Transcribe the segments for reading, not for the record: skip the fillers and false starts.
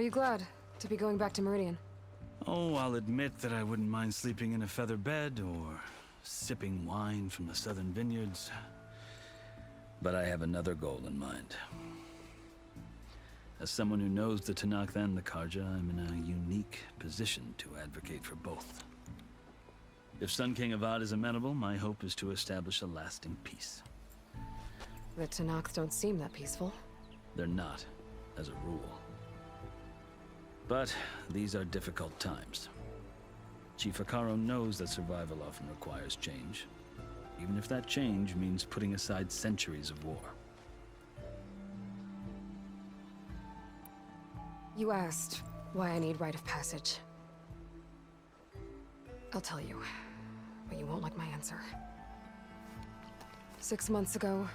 you glad to be going back to Meridian? Oh, I'll admit that I wouldn't mind sleeping in a feather bed or sipping wine from the southern vineyards. But I have another goal in mind. As someone who knows the Tenakth and the Carja, I'm in a unique position to advocate for both. If Sun King Avad is amenable, my hope is to establish a lasting peace. The Tenakth don't seem that peaceful. They're not, as a rule. But these are difficult times. Chief Akaro knows that survival often requires change, even if that change means putting aside centuries of war. You asked why I need rite of passage. I'll tell you, but you won't like my answer. 6 months ago,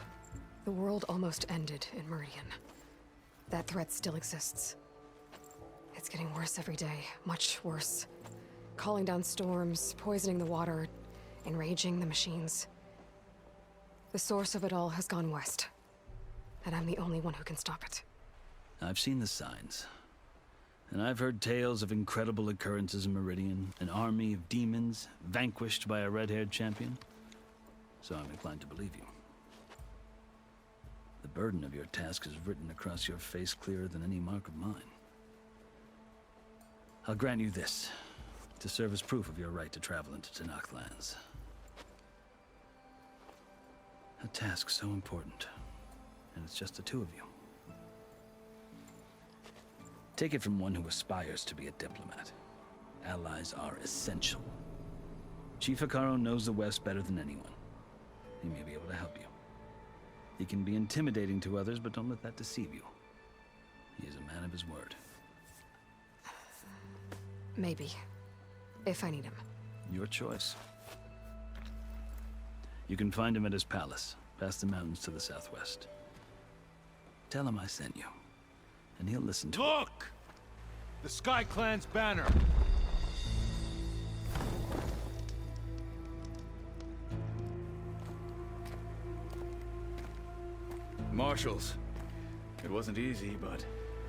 the world almost ended in Meridian. That threat still exists. It's getting worse every day, much worse. Calling down storms, poisoning the water, enraging the machines. The source of it all has gone west, and I'm the only one who can stop it. I've seen the signs. And I've heard tales of incredible occurrences in Meridian, an army of demons vanquished by a red-haired champion. So I'm inclined to believe you. The burden of your task is written across your face clearer than any mark of mine. I'll grant you this, to serve as proof of your right to travel into Tenakth lands. A task so important, and it's just the two of you. Take it from one who aspires to be a diplomat. Allies are essential. Chief Akaro knows the West better than anyone. He may be able to help you. He can be intimidating to others, but don't let that deceive you. He is a man of his word. Maybe. If I need him. Your choice. You can find him at his palace, past the mountains to the southwest. Tell him I sent you, and he'll listen to Look! The Sky Clan's banner! Marshals. It wasn't easy, but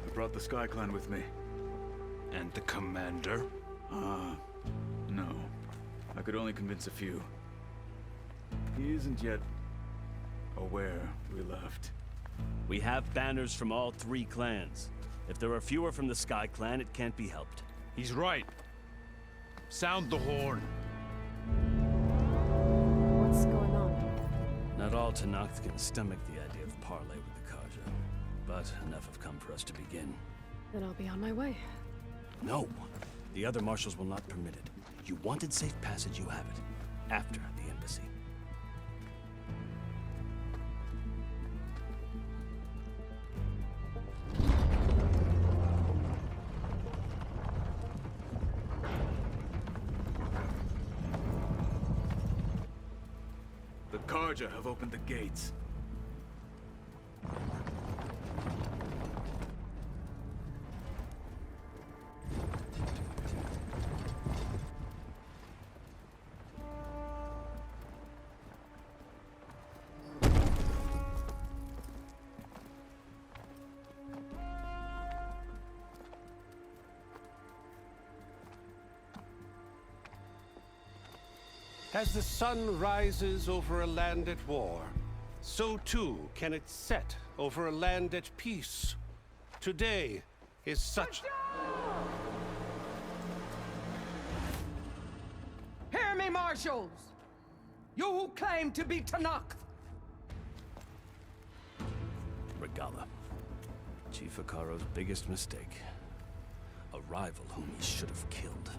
I brought the Sky Clan with me. And the commander? No. I could only convince a few. He isn't yet aware we left. We have banners from all 3 clans. If there are fewer from the Sky Clan, it can't be helped. He's right. Sound the horn. What's going on? Not all Tenakth can stomach the idea of parley with the Carja, but enough have come for us to begin. Then I'll be on my way. No! The other marshals will not permit it. You wanted safe passage, you have it. After the embassy. The Carja have opened the gates. As the sun rises over a land at war, so too can it set over a land at peace. Today is such... Hear me, Marshals! You who claim to be Tenakth! Regala. Chief Akaro's biggest mistake. A rival whom he should have killed.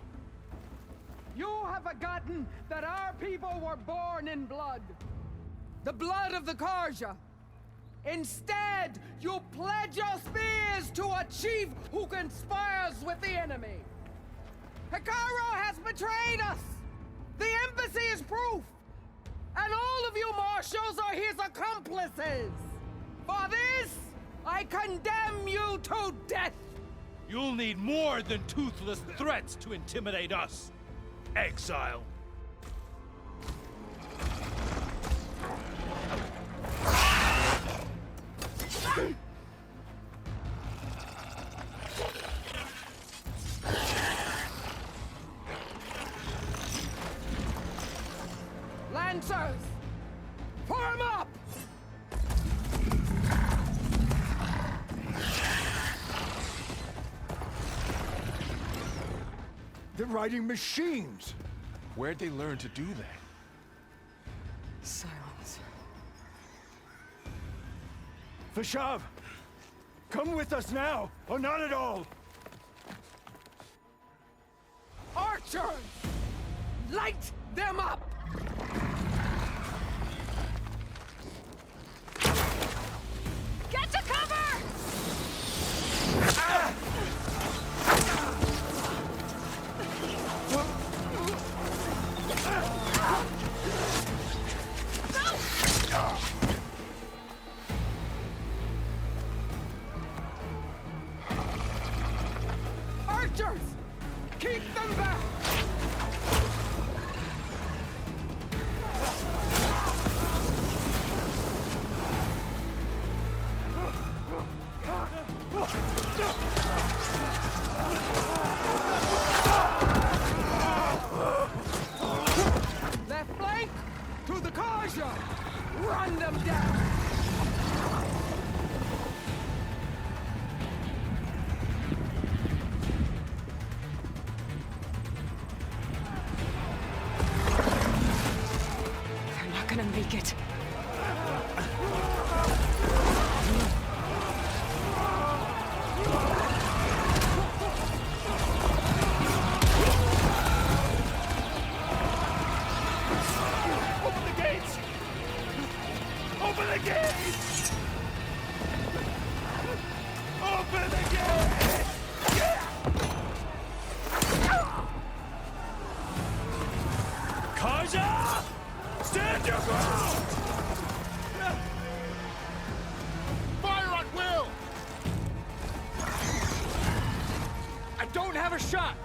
You have forgotten that our people were born in blood. The blood of the Carja. Instead, you pledge your spears to a chief who conspires with the enemy. Akaro has betrayed us! The embassy is proof! And all of you marshals are his accomplices! For this, I condemn you to death! You'll need more than toothless threats to intimidate us. Exile. Lancers! Form up! They're riding machines! Where'd they learn to do that? Silence. Vashav! Come with us now, or not at all! Archers! Light them up! Get to cover! Archers! Keep them back! Left flank! To the Karja! Run them down! They're not gonna make it. Open the gates! Open the gates! Open the gates! Kaja! Stand your ground! Fire at will! I don't have a shot!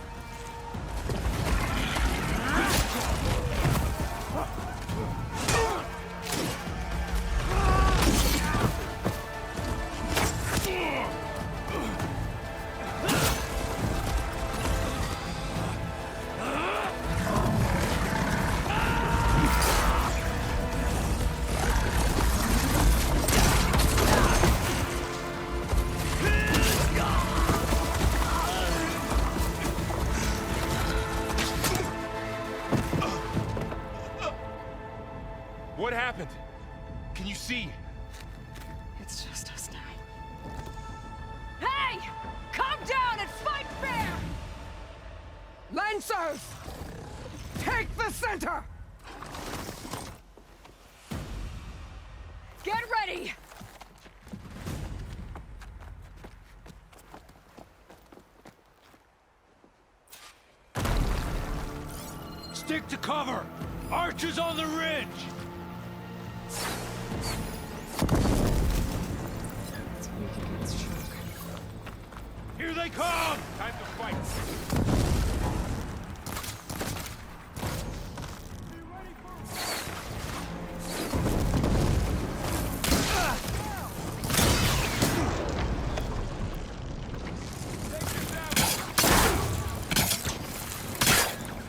What happened? Can you see? It's just us now. Hey! Come down and fight fair! Lancers! Take the center! Get ready! Stick to cover! Archers on the ridge! It's weak against shock. Here they come! Time to fight.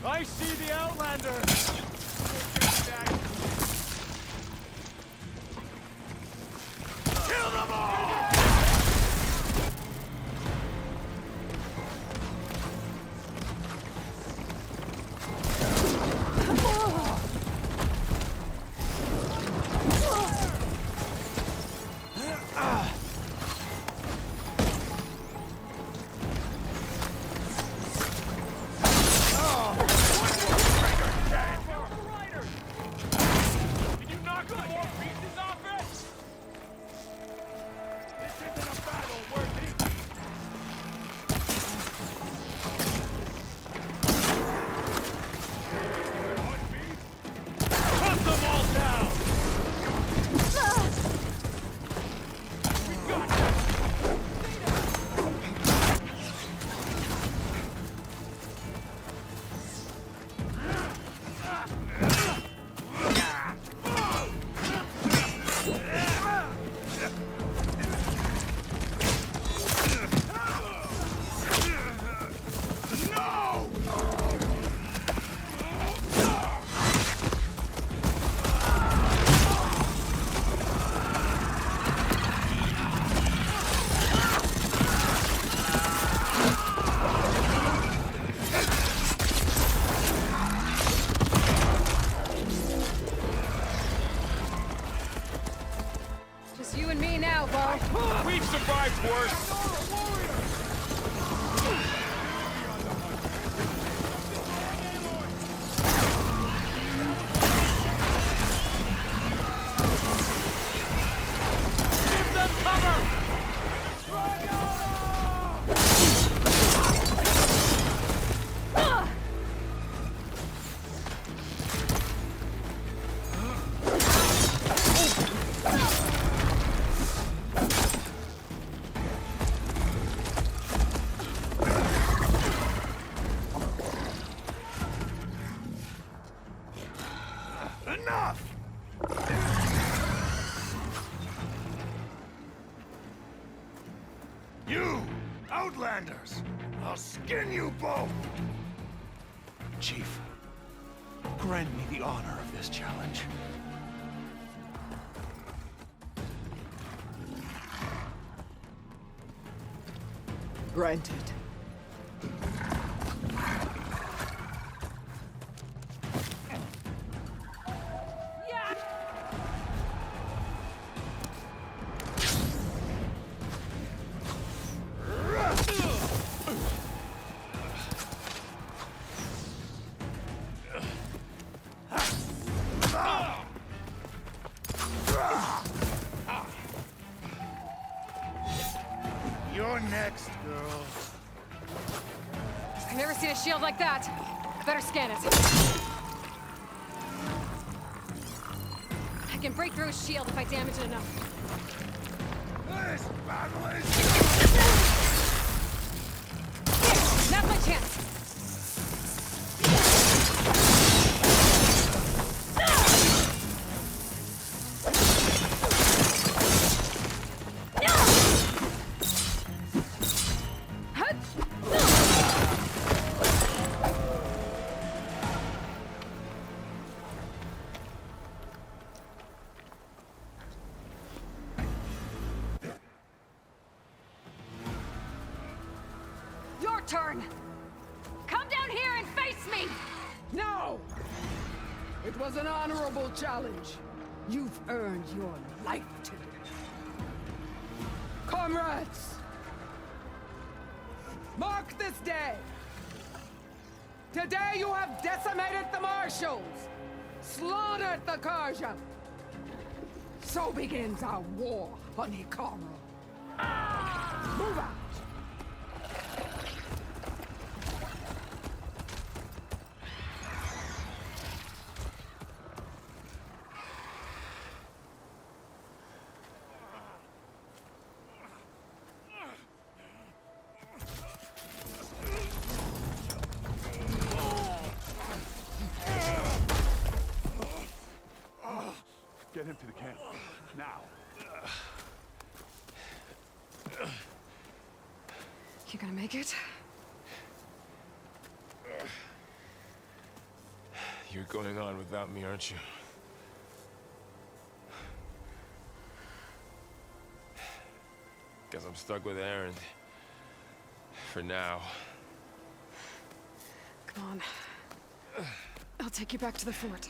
I see the Outlander! Kill them all! We've survived worse. Give them cover! Enough! You, Outlanders! I'll skin you both! Chief, grant me the honor of this challenge. Granted. You're next, girl. I've never seen a shield like that. I better scan it. I can break through a shield if I damage it enough. This battle is... Here, now's my chance. Your turn! Come down here and face me! No! It was an honorable challenge. You've earned your life today. Comrades! Mark this day! Today you have decimated the Marshals! Slaughtered the Karja! So begins our war on Hikaru. Move out! Get him to the camp. Now. You gonna make it? You're going on without me, aren't you? Guess I'm stuck with Aaron. For now. Come on. I'll take you back to the fort.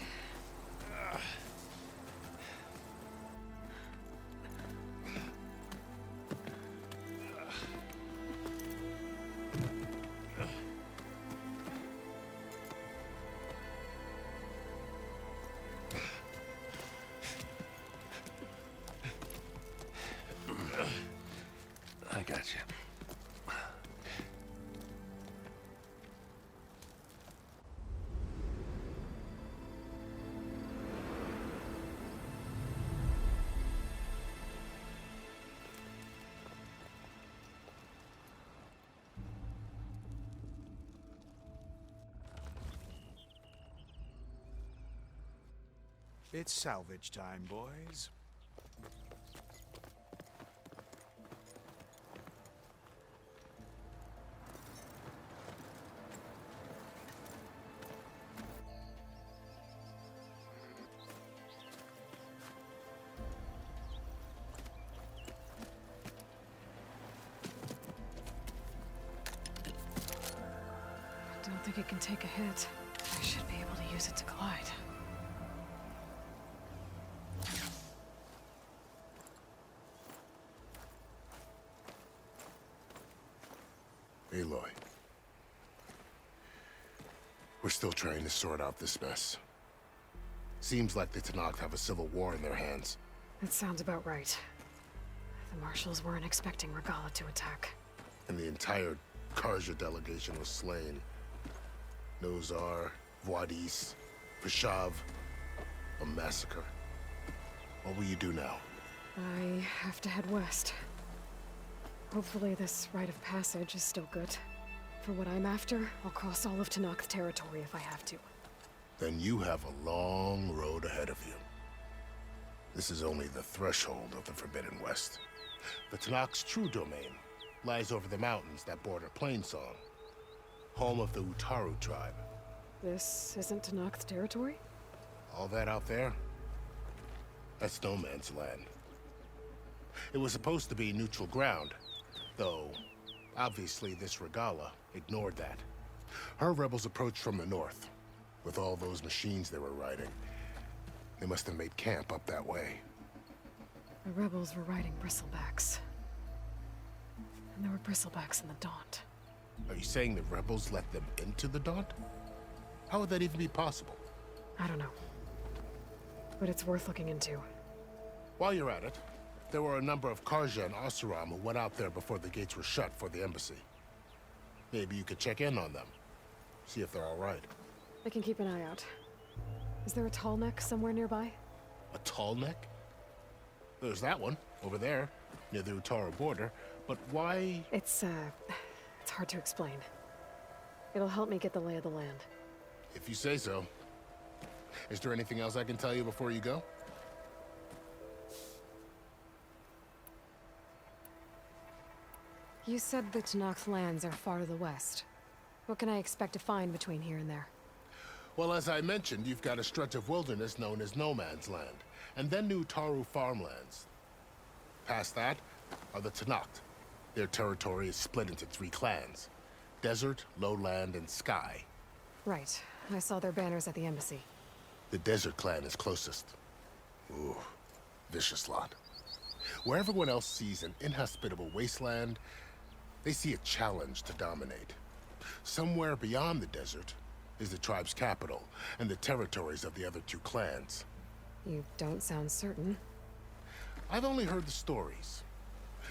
I got you. It's salvage time, boys. I don't think it can take a hit. I should be able to use it to glide. Aloy. We're still trying to sort out this mess. Seems like the Tenakth have a civil war in their hands. That sounds about right. The Marshals weren't expecting Regala to attack. And the entire Karja delegation was slain. Nozar, Voidis, Vishav. A massacre. What will you do now? I have to head west. Hopefully this rite of passage is still good. For what I'm after, I'll cross all of Tenakth territory if I have to. Then you have a long road ahead of you. This is only the threshold of the Forbidden West. The Tenakth's true domain lies over the mountains that border Plainsong, home of the Utaru tribe. This isn't Tenakth territory? All that out there? That's no man's land. It was supposed to be neutral ground, though obviously this Regala ignored that. Her rebels approached from the north. With all those machines they were riding, they must have made camp up that way. The rebels were riding bristlebacks. And there were bristlebacks in the Daunt. Are you saying the rebels let them into the Daunt? How would that even be possible? I don't know. But it's worth looking into. While you're at it, there were a number of Karja and Oseram who went out there before the gates were shut for the embassy. Maybe you could check in on them. See if they're all right. I can keep an eye out. Is there a tall neck somewhere nearby? A tall neck? There's that one, over there, near the Utaru border. But why? It's hard to explain. It'll help me get the lay of the land. If you say so. Is there anything else I can tell you before you go? You said the Tenakth lands are far to the west. What can I expect to find between here and there? Well, as I mentioned, you've got a stretch of wilderness known as No Man's Land, and then New Utaru farmlands. Past that are the Tenakth. Their territory is split into 3 clans: Desert, Lowland, and Sky. Right. I saw their banners at the embassy. The Desert clan is closest. Ooh, vicious lot. Where everyone else sees an inhospitable wasteland, they see a challenge to dominate. Somewhere beyond the desert is the tribe's capital and the territories of the other 2 clans. You don't sound certain. I've only heard the stories.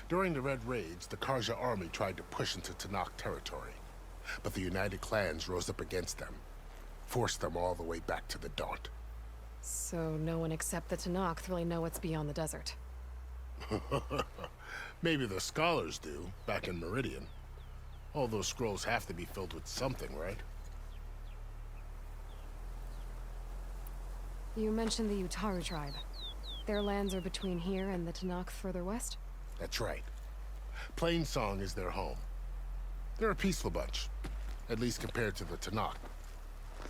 During the Red Raids, the Karja army tried to push into Tenakth territory, but the United Clans rose up against them, forced them all the way back to the Daunt. So no one except the Tenakth really know what's beyond the desert. Maybe the scholars do, back in Meridian. All those scrolls have to be filled with something, right? You mentioned the Utaru tribe. Their lands are between here and the Tenakth further west? That's right. Plainsong is their home. They're a peaceful bunch, at least compared to the Tenakth.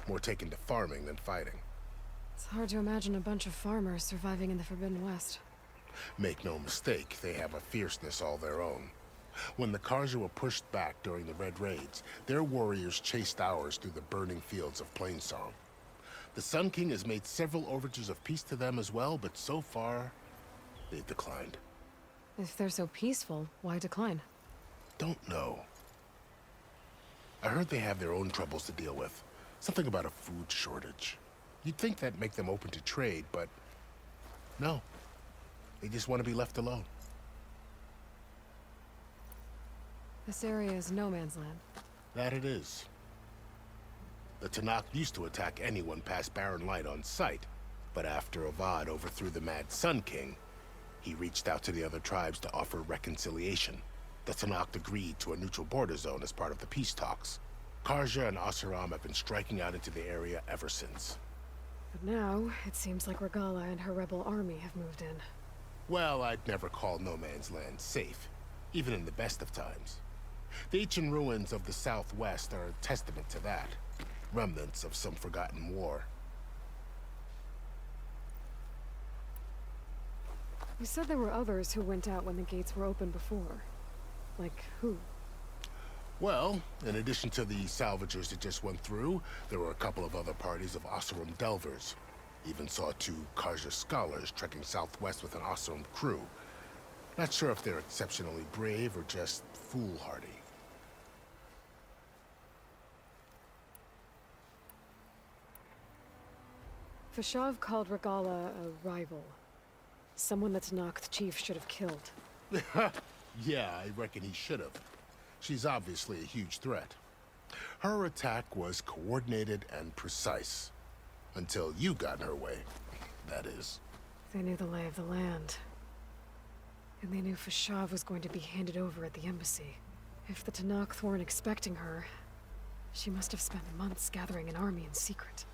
More taken to farming than fighting. It's hard to imagine a bunch of farmers surviving in the Forbidden West. Make no mistake, they have a fierceness all their own. When the Karja were pushed back during the Red Raids, their warriors chased ours through the burning fields of Plainsong. The Sun King has made several overtures of peace to them as well, but so far, they've declined. If they're so peaceful, why decline? Don't know. I heard they have their own troubles to deal with. Something about a food shortage. You'd think that'd make them open to trade, but no. They just want to be left alone. This area is no man's land. That it is. The Tenakth used to attack anyone past Barren Light on sight, but after Avad overthrew the Mad Sun King, he reached out to the other tribes to offer reconciliation. The Tenakth agreed to a neutral border zone as part of the peace talks. Karja and Oseram have been striking out into the area ever since. But now, it seems like Regala and her rebel army have moved in. Well, I'd never call No Man's Land safe, even in the best of times. The ancient ruins of the Southwest are a testament to that. Remnants of some forgotten war. You said there were others who went out when the gates were open before. Like who? Well, in addition to the salvagers that just went through, there were a couple of other parties of Oseram delvers. Even saw 2 Karja scholars trekking southwest with an Oseram crew. Not sure if they're exceptionally brave or just foolhardy. Fashav called Regala a rival. Someone that Tanakh chief should have killed. Yeah, I reckon he should have. She's obviously a huge threat. Her attack was coordinated and precise. Until you got in her way, that is. They knew the lay of the land. And they knew Fashav was going to be handed over at the embassy. If the Tanakh weren't expecting her, she must have spent months gathering an army in secret.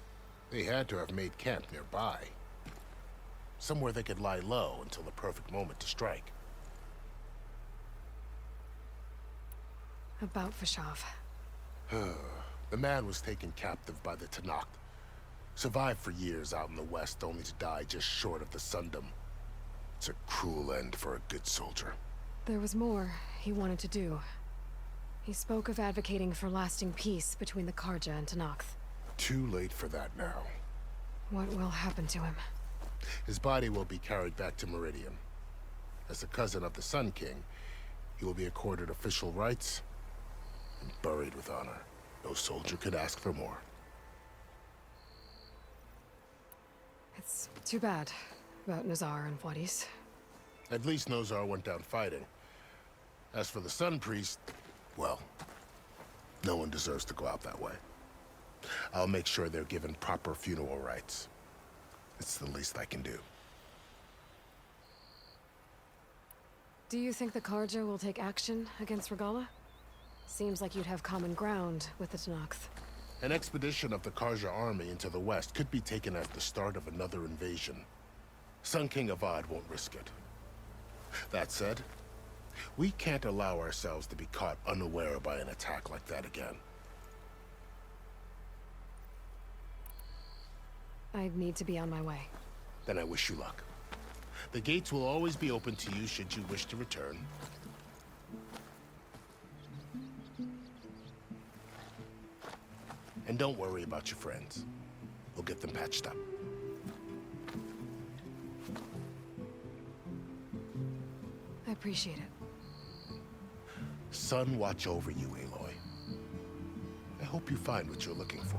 They had to have made camp nearby. Somewhere they could lie low until the perfect moment to strike. About Fashav. The man was taken captive by the Tanakh. Survived for years out in the west, only to die just short of the Sundom. It's a cruel end for a good soldier. There was more he wanted to do. He spoke of advocating for lasting peace between the Karja and Tanakh. Too late for that now. What will happen to him? His body will be carried back to Meridian. As a cousin of the Sun King, he will be accorded official rights and buried with honor. No soldier could ask for more. It's too bad about Nazar and Wadis. At least Nozar went down fighting. As for the Sun Priest, well, no one deserves to go out that way. I'll make sure they're given proper funeral rites. It's the least I can do. Do you think the Karja will take action against Regala? Seems like you'd have common ground with the Tanakh. An expedition of the Karja army into the west could be taken at the start of another invasion. Sun King Avad won't risk it. That said, we can't allow ourselves to be caught unaware by an attack like that again. I need to be on my way. Then I wish you luck. The gates will always be open to you should you wish to return. And don't worry about your friends. We'll get them patched up. I appreciate it. Sun watch over you, Aloy. I hope you find what you're looking for.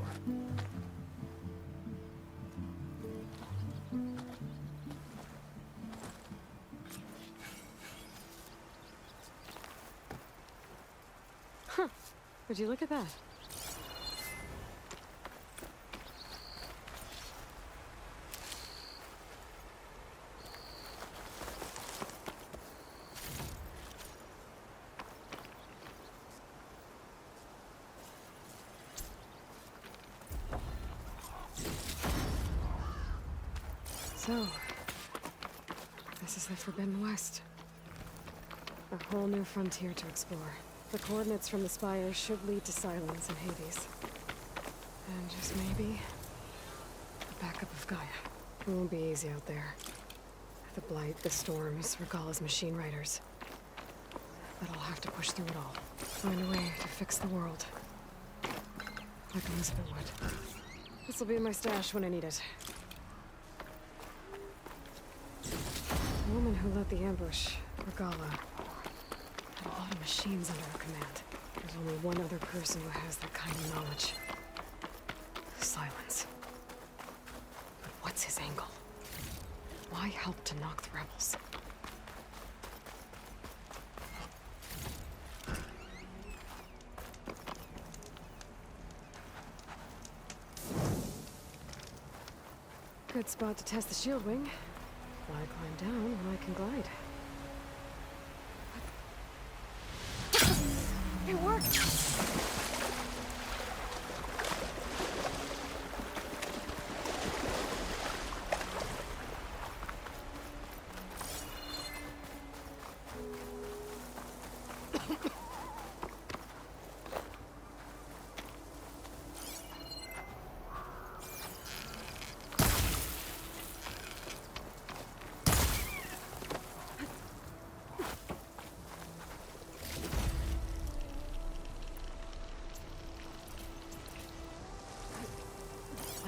Huh. Would you look at that? So, this is the Forbidden West. A whole new frontier to explore. The coordinates from the spire should lead to Sylens and Hades. And just maybe, the backup of Gaia. It won't be easy out there. The Blight, the Storms, Regala's machine riders. But I'll have to push through it all. Find a way to fix the world. Like Elizabeth would. This'll be in my stash when I need it. The woman who led the ambush, Regala, had a lot of machines under her command. There's only one other person who has that kind of knowledge. Sylens. But what's his angle? Why help to knock the rebels? Good spot to test the shield wing. Why climb down when I can glide? It worked!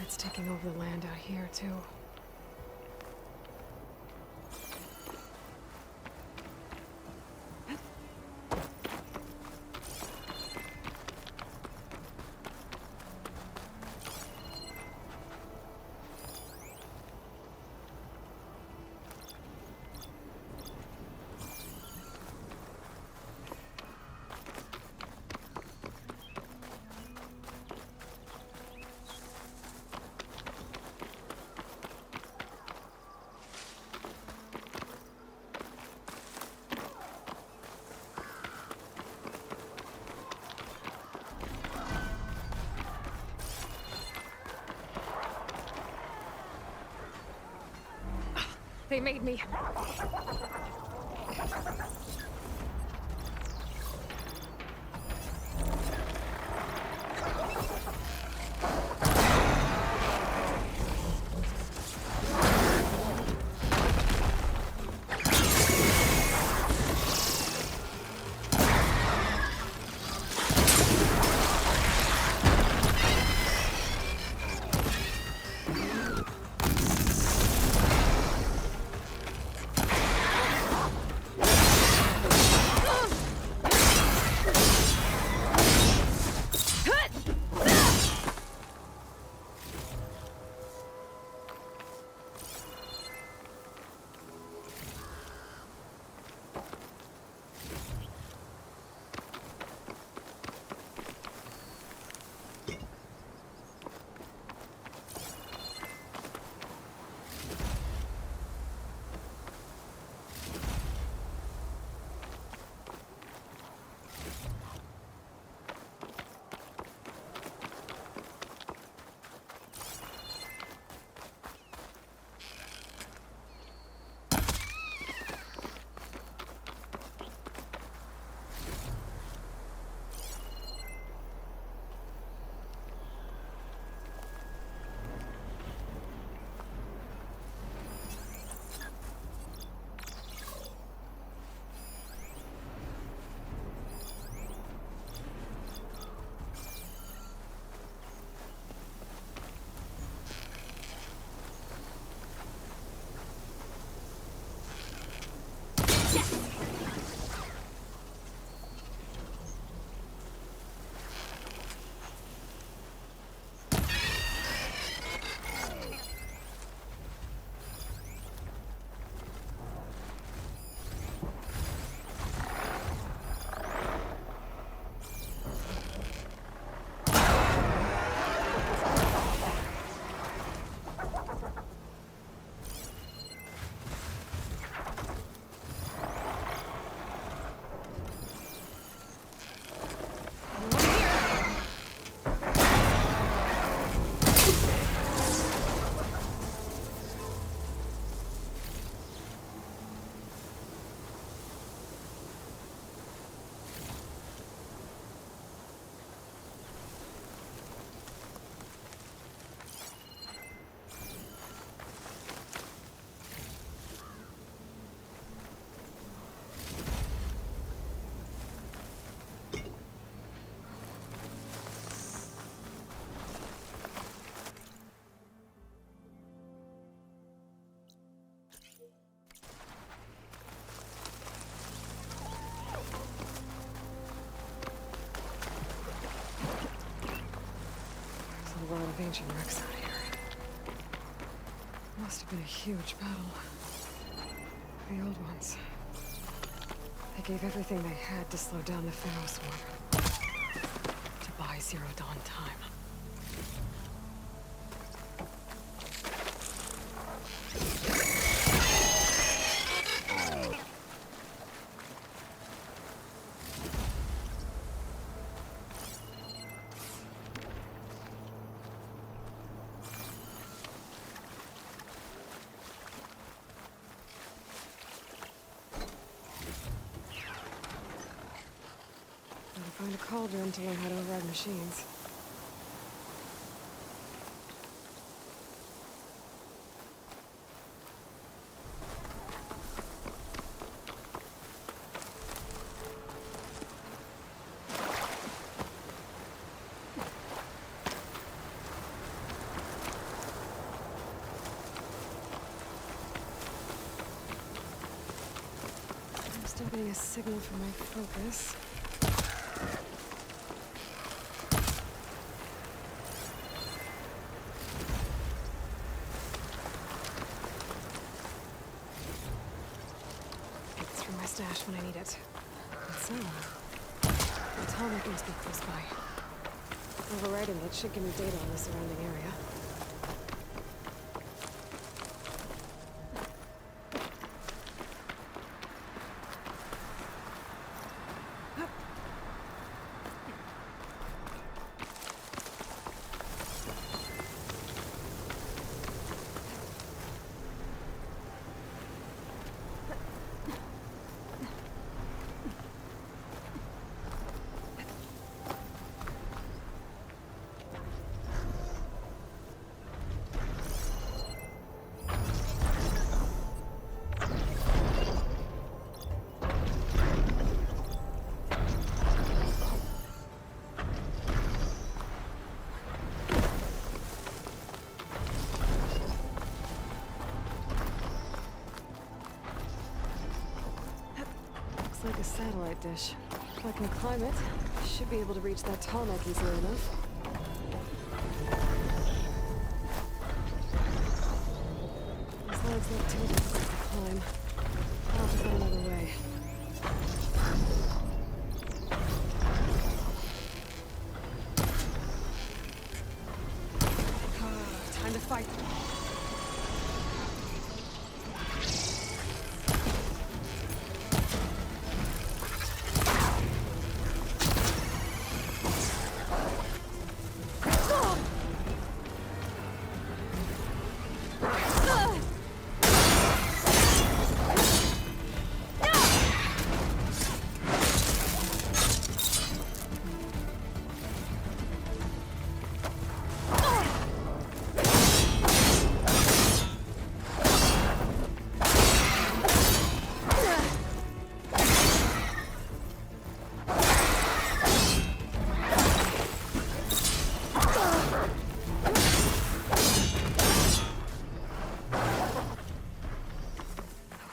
It's taking over the land out here, too. They made me. A lot of ancient wrecks out here. Must have been a huge battle. The old ones. They gave everything they had to slow down the Pharaoh swarm. To buy Zero Dawn time. Find a cauldron to learn how to override machines. I'm still getting a signal from my focus. Stash when I need it. And so, the atomic must be close by. Overriding it should give me data on the surrounding area. a satellite dish. If I can climb it, I should be able to reach that tarmac easily enough. This leg's not too difficult to climb. I'll have to find another way. Time to fight.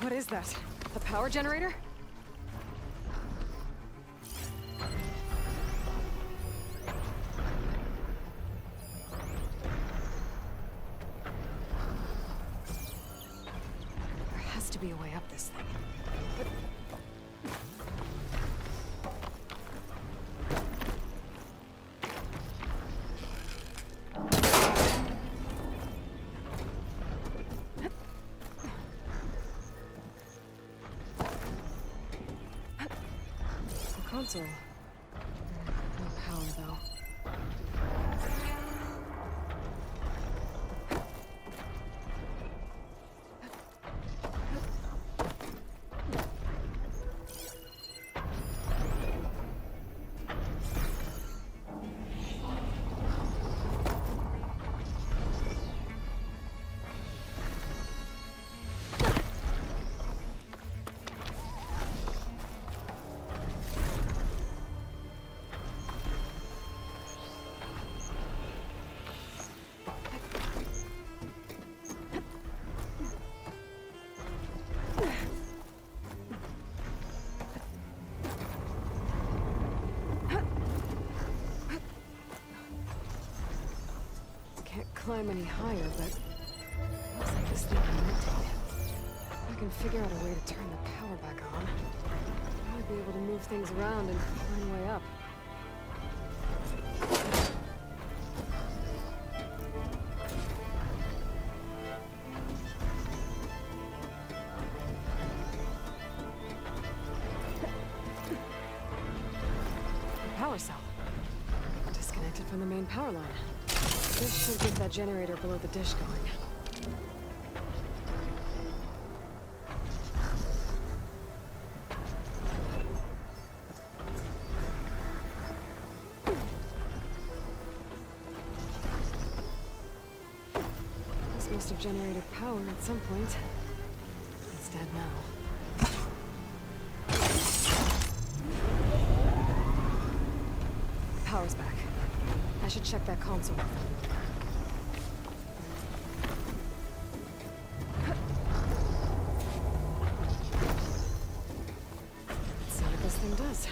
What is that? A power generator? There has to be a way up this thing. But... console. No power, though. Can't climb any higher, but looks like this thing can rotate. If I can figure out a way to turn the power back on, I might be able to move things around and find a way up. The power cell. Disconnected from the main power line. This should get that generator below the dish going. This must have generated power at some point. It's dead now. Power's back. I should check that console. Let's see what this thing does.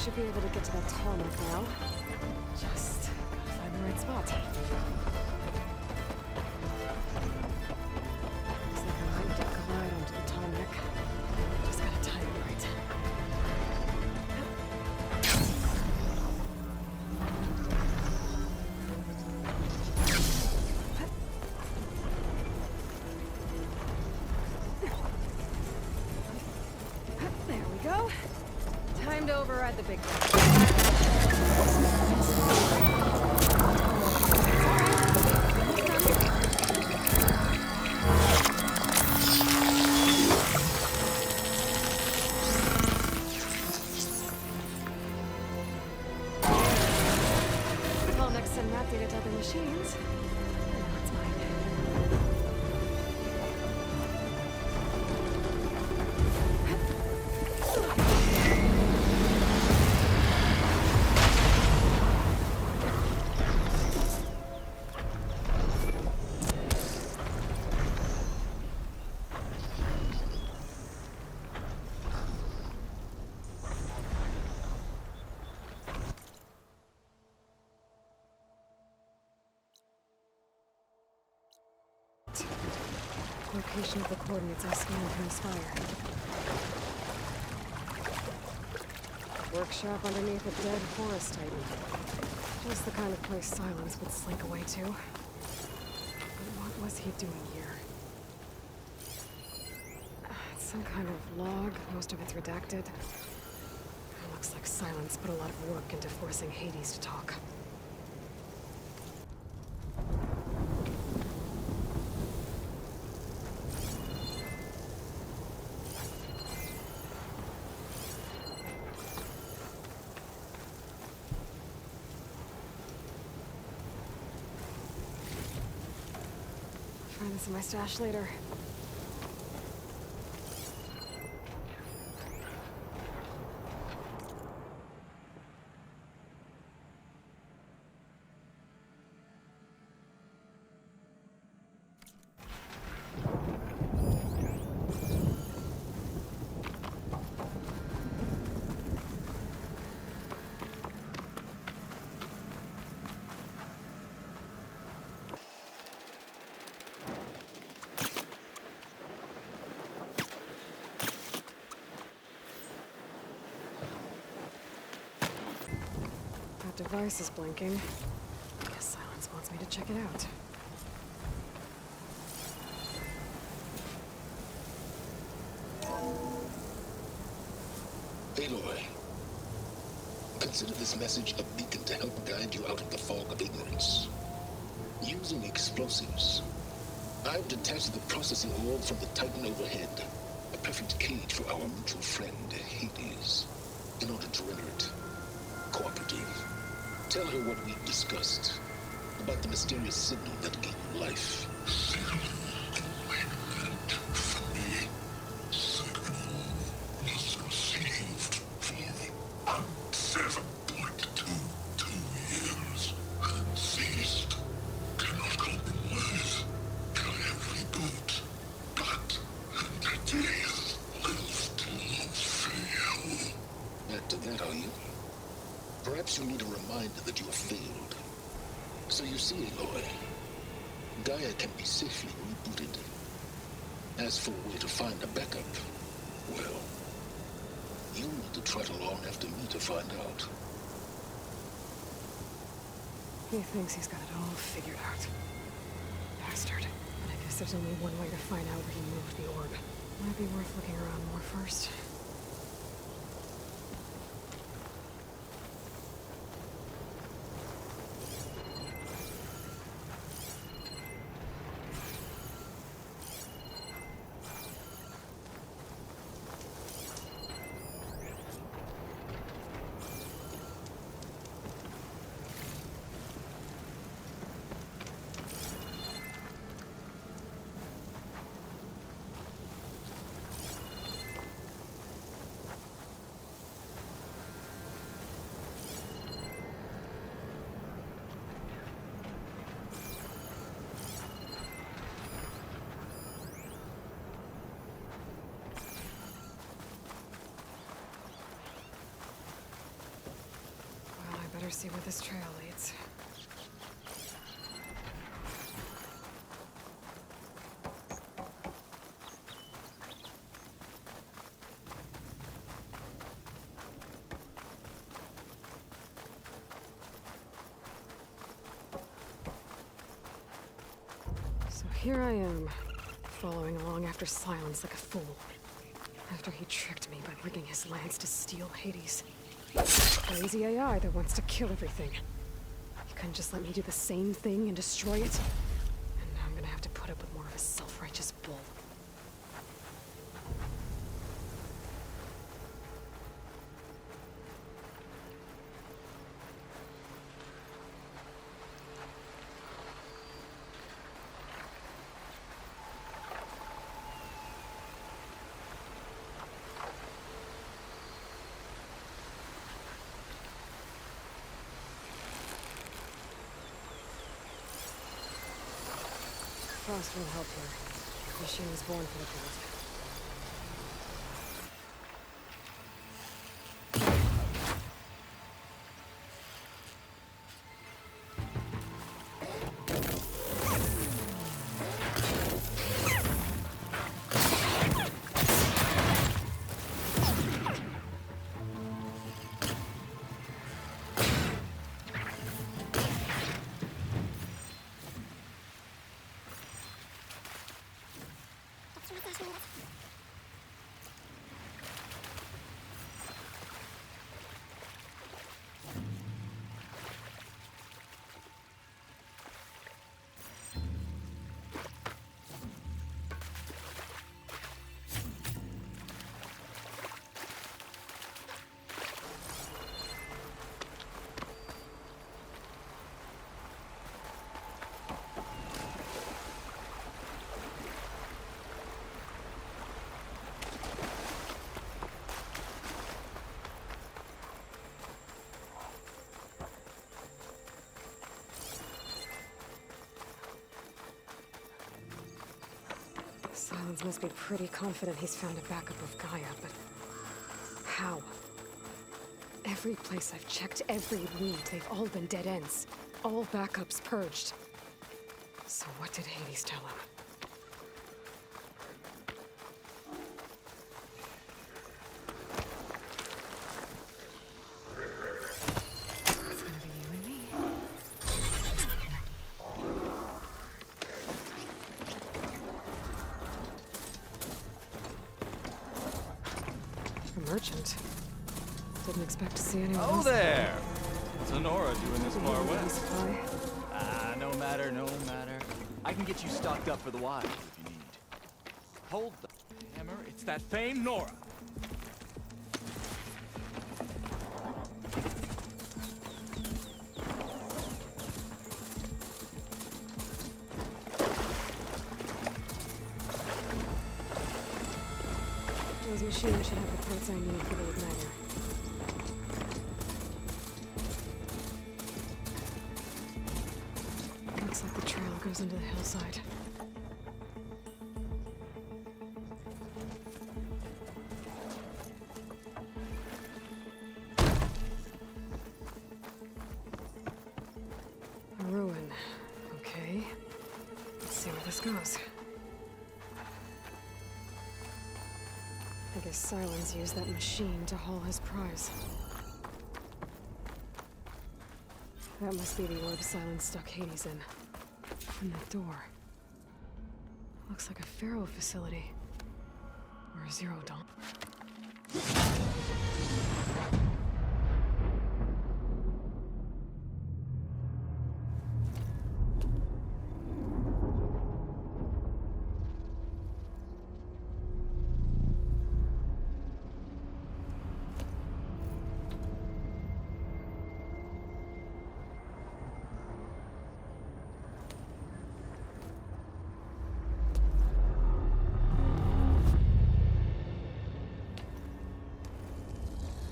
should be able to get to that tarmac now. Just gotta find the right spot. Looks like I might get a glide onto the tarmac. Just gotta time it right. There we go. Time to override the big guy. Well, next send that data to other machines. And now it's mine. Location of the coordinates I scanned from the spire. Workshop underneath a dead forest titan. Just the kind of place Sylens would slink away to. But what was he doing here? It's some kind of log, most of it's redacted. It looks like Sylens put a lot of work into forcing Hades to talk. Find this in my stash later. Device is blinking. Guess Sylens wants me to check it out. Aloy, consider this message a beacon to help guide you out of the fog of ignorance. Using explosives, I've detached the processing orb from the Titan overhead, a perfect cage for our mutual friend, Hades, in order to render it cooperative. Tell her what we've discussed about the mysterious signal that gave you life. Back to that, are you? Perhaps you need a reminder that you have failed. So you see, Aloy, Gaia can be safely rebooted. As for a way to find a backup, well, you'll need to trot along after me to find out. He thinks he's got it all figured out. Bastard. But I guess there's only one way to find out where he moved the orb. Might be worth looking around more first. Better see where this trail leads. So here I am, following along after Sylens like a fool. After he tricked me by rigging his lance to steal Hades. Crazy AI that wants to kill everything. You couldn't just let me do the same thing and destroy it? And now I'm gonna have to put up with more of a self-righteous bull. Frost will help here. The machine was born for the build. Sylens must be pretty confident he's found a backup of Gaia, but how? Every place I've checked, every lead, they've all been dead ends. All backups purged. So what did Hades tell him? It's gonna be you and me. A merchant. Didn't expect to see anyone else. Oh there! What's Honora doing this far Maybe west? supply. No matter, no matter. I can get you stocked up for the wild if you need. Hold the hammer, it's that famed Nora. Those machines should have the parts I need for the igniter. Looks like the trail goes into the hillside. A ruin. Okay. Let's see where this goes. I guess Sylens used that machine to haul his prize. That must be the orb Sylens stuck Hades in. And that door. Looks like a Pharaoh facility. Or a Zero Dawn.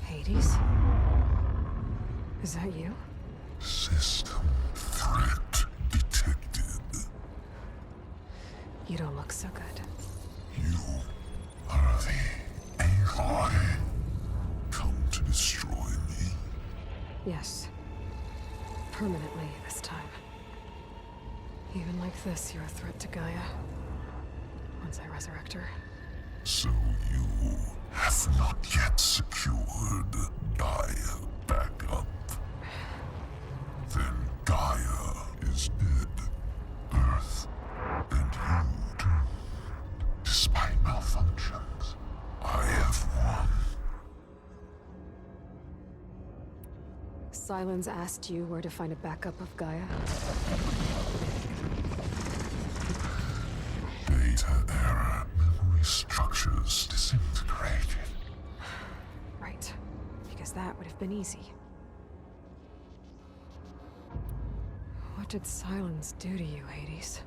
Hades? Is that you? System threat detected. You don't look so good. You are the Aloy. Come to destroy me. Yes, permanently this time. Even like this, you're a threat to Gaia. Once I resurrect her. So you have not yet secured Gaia back up. Then Gaia is dead. Earth and you too. Despite malfunctions, I have won. Sylens asked you where to find a backup of Gaia? Data era memory structures disintegrated. Right. Because that would have been easy. What did Sylens do to you, Hades?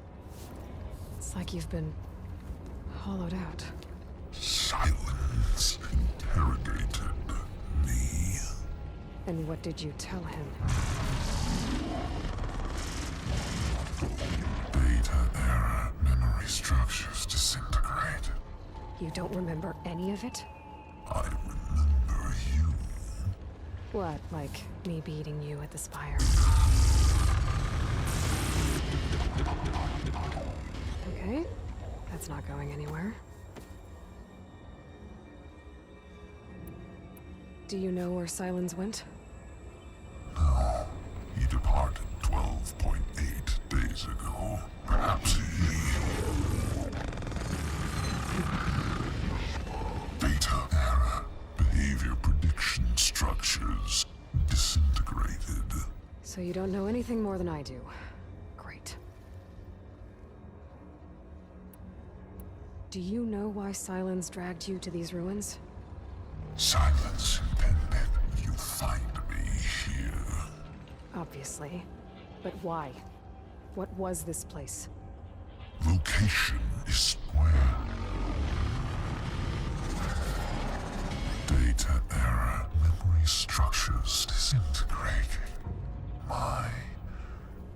It's like you've been hollowed out. Sylens interrogated me. And what did you tell him? Data era memory structures disintegrated. You don't remember any of it? I remember you. What, like me beating you at the Spire? Okay, that's not going anywhere. Do you know where Sylens went? No, he departed 12.8 days ago. Perhaps he... Data era behavior prediction structures disintegrated. So you don't know anything more than I do. Great. Do you know why Sylens dragged you to these ruins? Silence intended you find me here. Obviously. But why? What was this place? Location is where data era memory structures disintegrated. My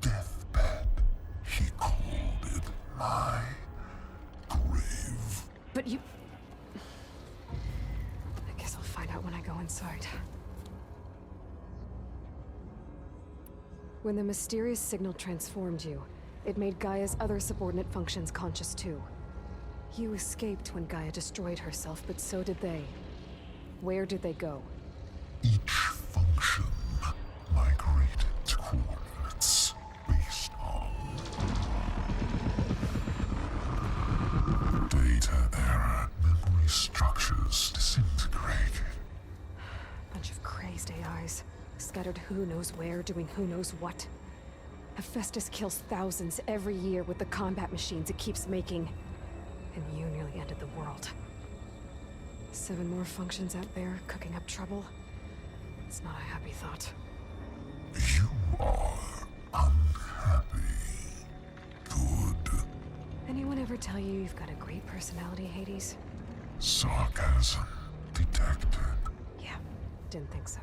deathbed, he called it my grave. But you... I guess I'll find out when I go inside. When the mysterious signal transformed you, it made Gaia's other subordinate functions conscious too. You escaped when Gaia destroyed herself, but so did they. Where did they go? Each function migrated to coordinates based on data era memory structures disintegrated. Bunch of crazed AIs, scattered who knows where, doing who knows what. Hephaestus kills thousands every year with the combat machines it keeps making. And you nearly ended the world. 7 more functions out there, cooking up trouble. It's not a happy thought. You are unhappy. Good. Anyone ever tell you you've got a great personality, Hades? Sarcasm detected. Yeah, didn't think so.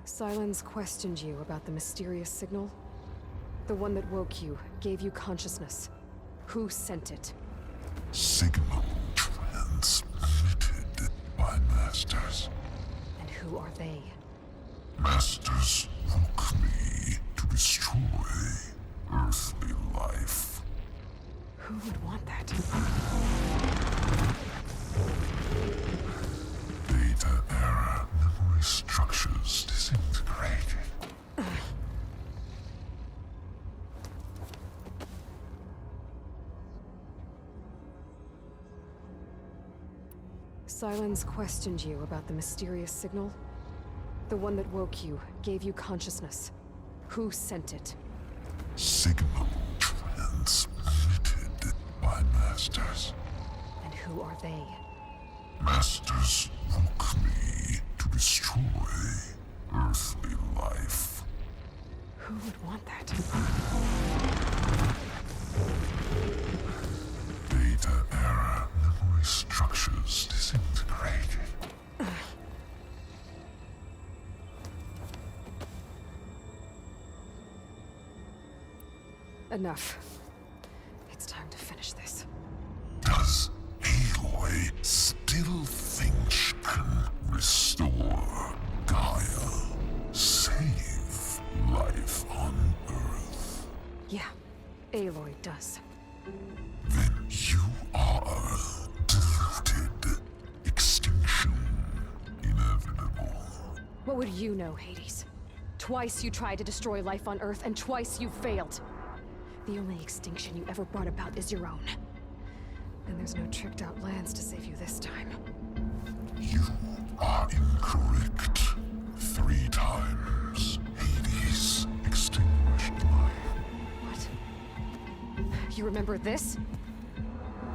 Sylens questioned you about the mysterious signal? The one that woke you, gave you consciousness. Who sent it? Signal transmitted by masters. And who are they? Masters woke me to destroy earthly life. Who would want that? Data era memory structures disintegrated. Sylens questioned you about the mysterious signal? The one that woke you, gave you consciousness. Who sent it? Signal transmitted by masters. And who are they? Masters woke me to destroy earthly life. Who would want that? Data era memory structures disintegrated. Enough. It's time to finish this. Does Aloy still think she can restore Gaia? Aloy does. Then you are deluded. Extinction inevitable. What would you know, Hades? Twice you tried to destroy life on Earth, and twice you failed. The only extinction you ever brought about is your own. And there's no tricked-out lands to save you this time. You are incorrect. 3 times Hades extinguished life. What? You remember this?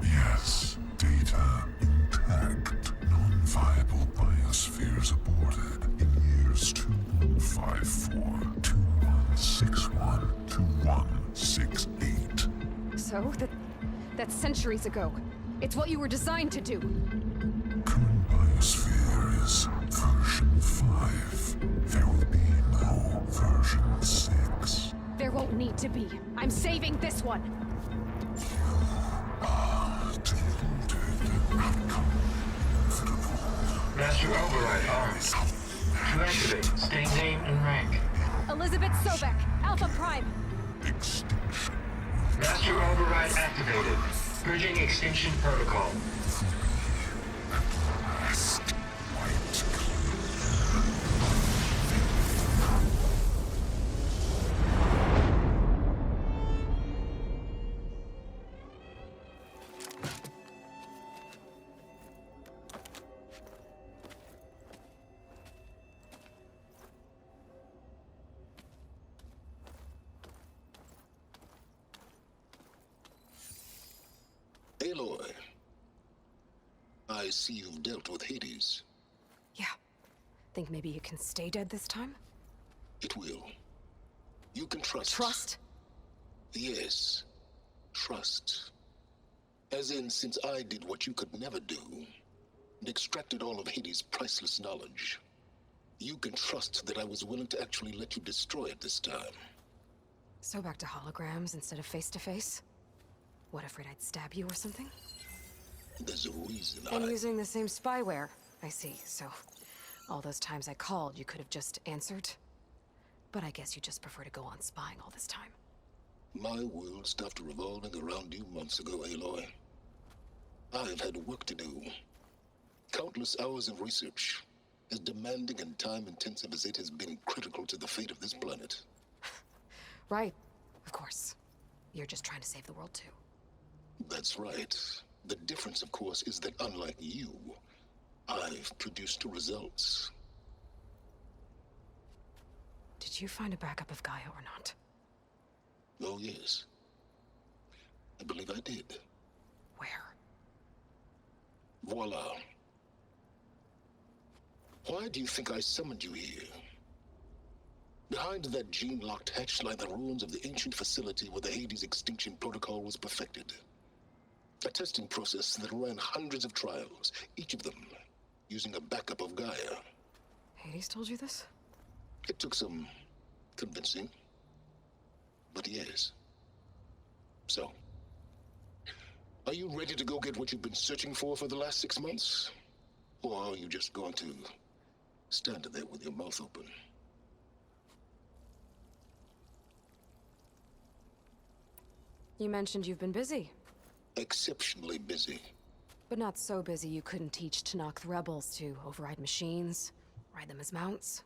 Yes, data intact. Non-viable biospheres aborted in years 2154, 2161, 2168. So, that's centuries ago. It's what you were designed to do. Current biosphere is version 5. There will be no version 6. There won't need to be. I'm saving this one. Deluded. Outcome inevitable. Master override armed. To activate, state name and rank. Elizabeth Sobek, Alpha Prime. Extinction. Master override activated. Purging extinction protocol. At last, wiped clean. Aloy, I see you've dealt with Hades. Yeah. Think maybe you can stay dead this time? It will. You can trust. Trust? Yes. Trust. As in, since I did what you could never do, and extracted all of Hades' priceless knowledge, you can trust that I was willing to actually let you destroy it this time. So back to holograms instead of face-to-face? What, afraid I'd stab you or something? There's a reason And using the same spyware. I see, so all those times I called, you could have just answered? But I guess you just prefer to go on spying all this time. My world stopped revolving around you months ago, Aloy. I've had work to do. Countless hours of research, as demanding and time-intensive as it has been critical to the fate of this planet. Right, of course. You're just trying to save the world, too. That's right. The difference, of course, is that unlike you, I've produced results. Did you find a backup of Gaia or not? Oh, yes. I believe I did. Where? Voila. Why do you think I summoned you here? Behind that gene-locked hatch lie the ruins of the ancient facility where the Hades extinction protocol was perfected. A testing process that ran hundreds of trials, each of them using a backup of Gaia. Hades told you this? It took some convincing, but yes. So, are you ready to go get what you've been searching for the last 6 months? Or are you just going to stand there with your mouth open? You mentioned you've been busy. Exceptionally busy. But not so busy you couldn't teach Tanakh rebels to override machines, ride them as mounts.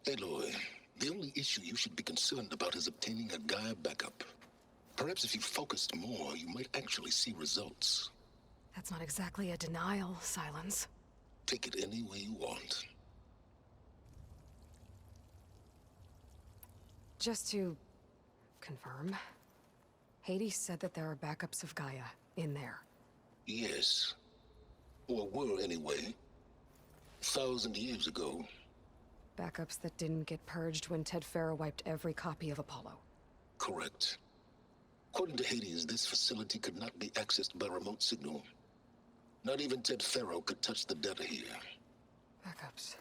Aloy, the only issue you should be concerned about is obtaining a Gaia backup. Perhaps if you focused more, you might actually see results. That's not exactly a denial, Sylens. Take it any way you want. Just to confirm, Hades said that there are backups of Gaia in there. Yes. Or were anyway. 1,000 years ago. Backups that didn't get purged when Ted Farrow wiped every copy of Apollo. Correct. According to Hades, this facility could not be accessed by remote signal. Not even Ted Farrow could touch the data here. Backups.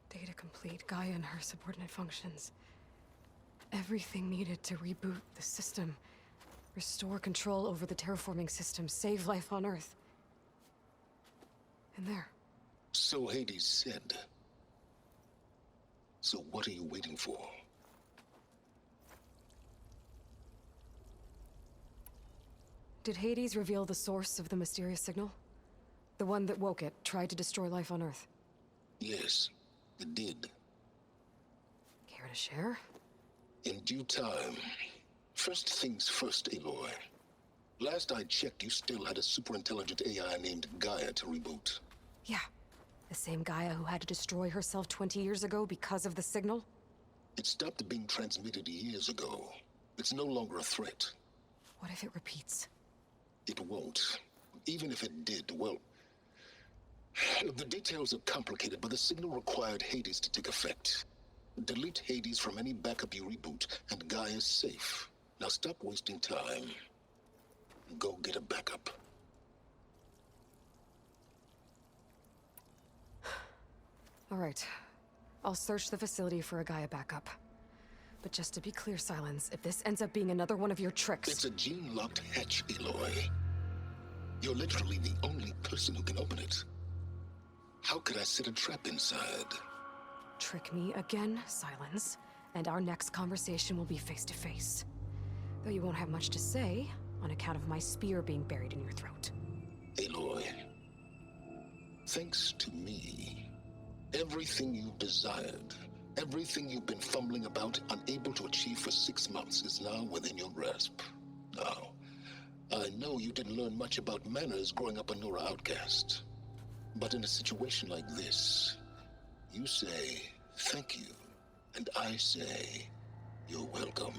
Data complete, Gaia and her subordinate functions. Everything needed to reboot the system. Restore control over the terraforming system, save life on Earth. And there. So Hades said. So what are you waiting for? Did Hades reveal the source of the mysterious signal? The one that woke it, tried to destroy life on Earth? Yes, it did. Care to share? In due time. First things first, Aloy. Last I checked, you still had a super-intelligent AI named Gaia to reboot. Yeah. The same Gaia who had to destroy herself 20 years ago because of the signal? It stopped being transmitted years ago. It's no longer a threat. What if it repeats? It won't. Even if it did, well... The details are complicated, but the signal required Hades to take effect. Delete Hades from any backup you reboot, and Gaia's safe. Now stop wasting time. Go get a backup. All right. I'll search the facility for a Gaia backup. But just to be clear, Sylens, if this ends up being another one of your tricks... It's a gene-locked hatch, Aloy. You're literally the only person who can open it. How could I set a trap inside? Trick me again, Sylens, and our next conversation will be face-to-face. Though you won't have much to say, on account of my spear being buried in your throat. Aloy, thanks to me, everything you've desired, everything you've been fumbling about, unable to achieve for 6 months, is now within your grasp. Now, I know you didn't learn much about manners growing up a Nora outcast. But in a situation like this, you say, thank you, and I say, you're welcome.